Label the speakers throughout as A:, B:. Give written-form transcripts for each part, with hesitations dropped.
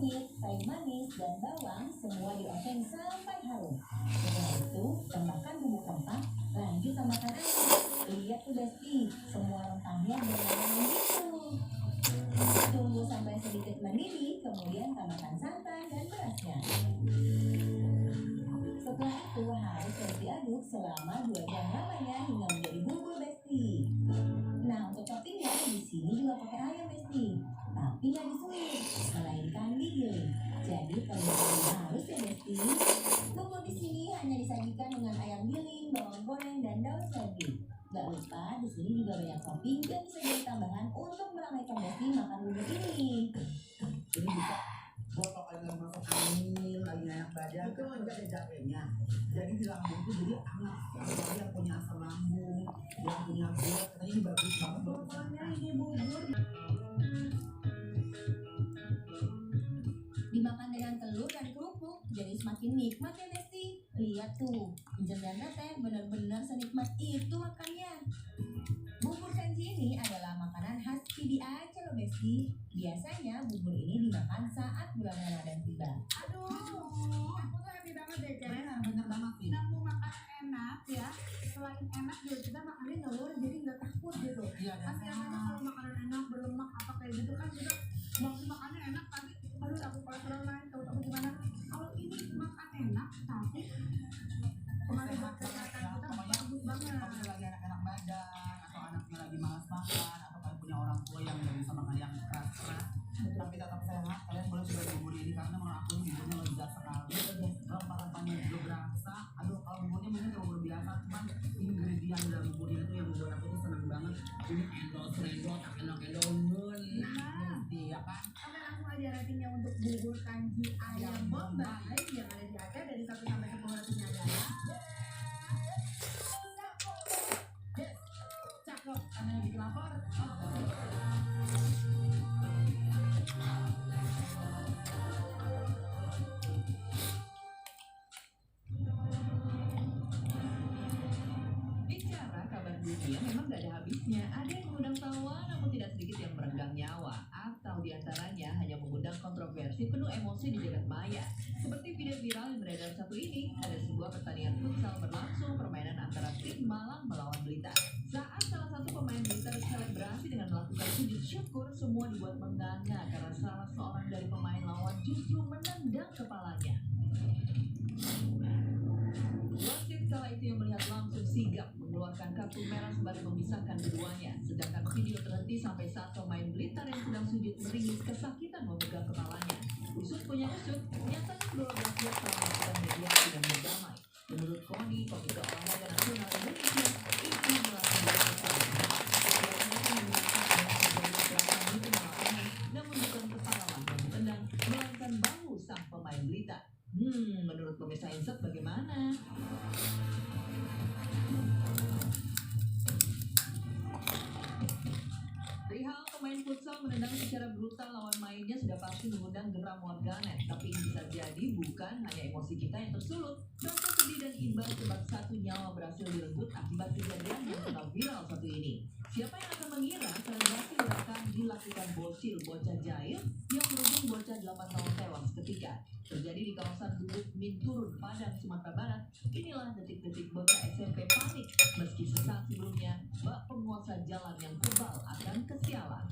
A: kunyit, kayu manis, dan bawang semua dioseng sampai harum. Setelah itu, tambahkan bumbu rempah, lanjut tambahkan air. Lihat tuh Besti, semua rempahnya berwarna gitu. Tunggu sampai sedikit mendidih, kemudian tambahkan santan dan berasnya. Setelah itu harus terus diaduk selama 2 jam lamanya hingga menjadi bubur Besti. Nah, untuk toppingnya di sini juga pakai ayam Besti, tapi nggak disuir, melainkan digiling. Jadi terlihat halus ya Besti. Bubur di sini hanya disajikan dengan ayam giling, bawang goreng, dan daun seledri. Gak lupa di sini juga banyak topping yang bisa jadi tambahan untuk meramaikan Besti makan bubur ini.
B: Ini bisa buat kalian masuk angin, lagi enak badan, itu kan ada jahenya. Jadi di lambung itu jadi hangat. Apalagi yang punya asam lambung, yang punya gula, katanya ini bagus banget. Pokoknya ini bubur.
A: Dimakan dengan telur dan kerupuk, jadi semakin nikmat ya Besti. Lihat tuh, jendelanya teh benar-benar senikmat itu makannya. Bubur kanji ini adalah makanan khas Pidi Aceh loh Besti. Biasanya bubur ini dimakan saat bulan Ramadan tiba.
C: Aduh, aku tuh happy banget deh guys.
B: Bener banget sih.
C: Nemu makan enak ya. Selain enak juga kita makannya telur jadi nggak takut gitu.
B: Iya,
C: Kan biasanya kalau makanan enak berlemak apa kayak gitu kan kita waktu makannya enak tapi aduh aku kolesterol naik tahu aku gimana. Kalau ini makan enak tapi kemarin buat kesehatan kita bagus banget.
B: Kalau lagi enak-enak badan, atau anaknya lagi malas makan, atau kalian punya orang tua yang nggak bisa makan yang keras-keras, tapi tetap sehat, kalian boleh coba bubur ini karena menurut aku ini buburnya lezat sekali. Rempah-rempahnya juga berasa. Aduh, kalau buburnya mungkin bubur biasa, cuman ingredient dalam buburnya itu yang membuat aku tuh seneng banget. Ini endol, tak endol, ya kan?
C: Oke, langsung aja ratingnya untuk bubur kanji ayam Bombay yang ada di Aceh dari 1 sampai 10 ratingnya adalah cakep, karena yang bikin lapar.
D: Bicara kabar dunia memang gak ada habisnya. Ada yang mengundang tawa namun tidak sedikit yang merenggang nyawa. Atau diantaranya hanya mengundang kontroversi penuh emosi di jagat maya. Seperti video viral yang beredar satu ini, ada sebuah pertandingan futsal berlangsung permainan antara tim Malang melawan Blitar. Saat salah satu pemain Blitar selebrasi dengan melakukan sujud syukur, semua dibuat menganga karena salah seorang dari pemain lawan justru menendang kepalanya. Wasit kala itu yang melihat langsung sigap mengeluarkan kartu merah sembari memisahkan keduanya. Sedangkan video terhenti sampai saat pemain Blitar yang sedang sujud meringis kesakitan memegang kepalanya. Usut punya usut, nyatanya kedua belah pihak telah melakukan mediasi dan berdamai. Menurut KONI, Komite Olahraga Nasional Indonesia, itu melakukan kesalahan. Namun bukan kepala yang ditendang, melainkan bahu sang pemain Blitar. Menurut pemirsa Insert bagaimana? Perihal pemain futsal menendang secara brutal lawan mainnya sudah pasti mengundang geram warganet. Tapi ini bisa jadi bukan hanya emosi kita yang tersulut. Rasa sedih dan imbas sebab satu nyawa berhasil direnggut akibat kejadian yang tengah viral satu ini. Siapa yang akan mengira selebrasi ledakan dilakukan bocil bocah jahil yang berujung bocah 8 tahun tewas seketika. Terjadi di kawasan Lubuk Minturun, Padang, Sumatera Barat. Inilah detik-detik bocah SMP panik meski sesaat sebelumnya bak penguasa jalan yang kebal akan kesialan.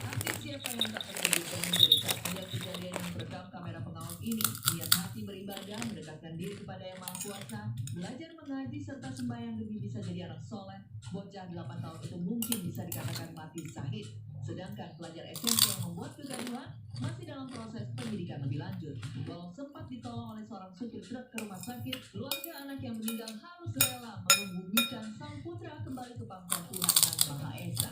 D: Artis siapa yang tak terkejut menderita melihat kejadian yang terekam kamera pengawas ini. Niat hati beribadah, mendekatkan diri kepada Yang Maha Kuasa, belajar mengaji serta sembahyang demi bisa jadi anak soleh. Bocah 8 tahun itu mungkin bisa dikatakan mati syahid. Sedangkan pelajar SMP yang membuat kegaduhan masih dalam proses penyidikan lebih lanjut. Walau sempat ditolong oleh seorang supir truk ke rumah sakit, keluarga anak yang meninggal harus rela mengembumikan sang putra kembali ke pangkuan Tuhan Yang Maha Esa.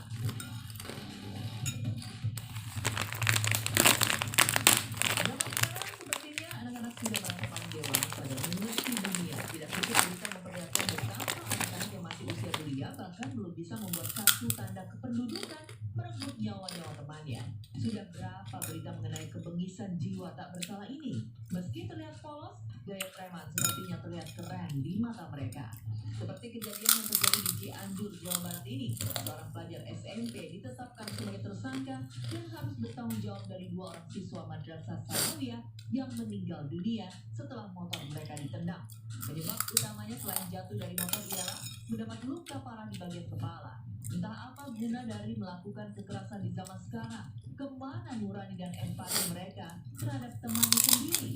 D: Zaman sekarang sepertinya anak-anak sudah merasa paling dewasa dan mengerti dunia. Tidak sedikit bisa memperlihatkan betapa anak-anak yang masih usia belia bahkan belum bisa membuat kartu tanda kependudukan merenggut nyawa-nyawa temannya. Sudah berapa berita mengenai kebengisan jiwa tak bersalah ini? Meski terlihat polos, gaya di mata mereka. Seperti kejadian yang terjadi di Cianjur, Jawa Barat ini, seorang pelajar SMP ditetapkan sebagai tersangka dan harus bertanggung jawab dari 2 orang siswa Madrasah Sanawiyah yang meninggal dunia setelah motor mereka ditendang. Penyebab utamanya selain jatuh dari motor ialah mendapat luka parah di bagian kepala. Entah apa guna dari melakukan kekerasan di zaman sekarang, kemana nurani dan empati mereka terhadap temannya sendiri?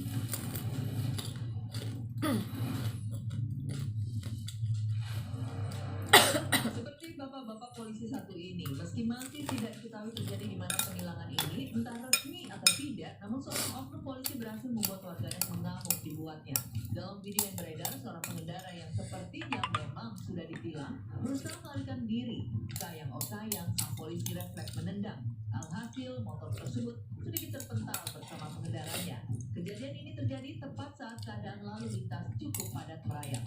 D: Seperti bapak-bapak polisi satu ini, meski masih tidak diketahui terjadi di mana penilangan ini, entah resmi atau tidak, namun seorang oknum polisi berhasil membuat warganet mengamuk dibuatnya. Dalam video yang beredar, seorang pengendara yang sepertinya memang sudah ditilang berusaha melarikan diri. Sayang oh sayang, sang polisi refleks menendang. Alhasil, motor tersebut sedikit terpental bersama pengendaranya. Kejadian ini terjadi tepat saat keadaan lalu lintas cukup padat merayap.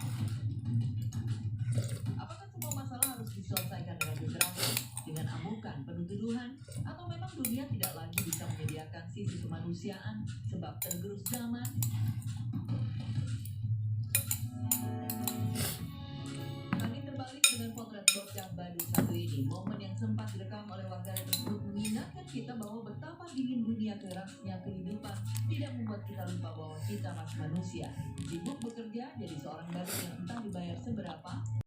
D: Apakah semua masalah harus diselesaikan dengan kekerasan, dengan amukan, penuh tuduhan, atau memang dunia tidak lagi bisa menyediakan sisi kemanusiaan sebab tergerus zaman? Kami terbalik dengan potret bocah Badut satu ini. Momen yang sempat direkam oleh warganet tersebut mengingatkan kita bahwa betapa dingin dunia kerasnya kehidupan tidak membuat kita lupa bahwa kita masih manusia. Sibuk bekerja jadi seorang badut yang entah dibayar seberapa,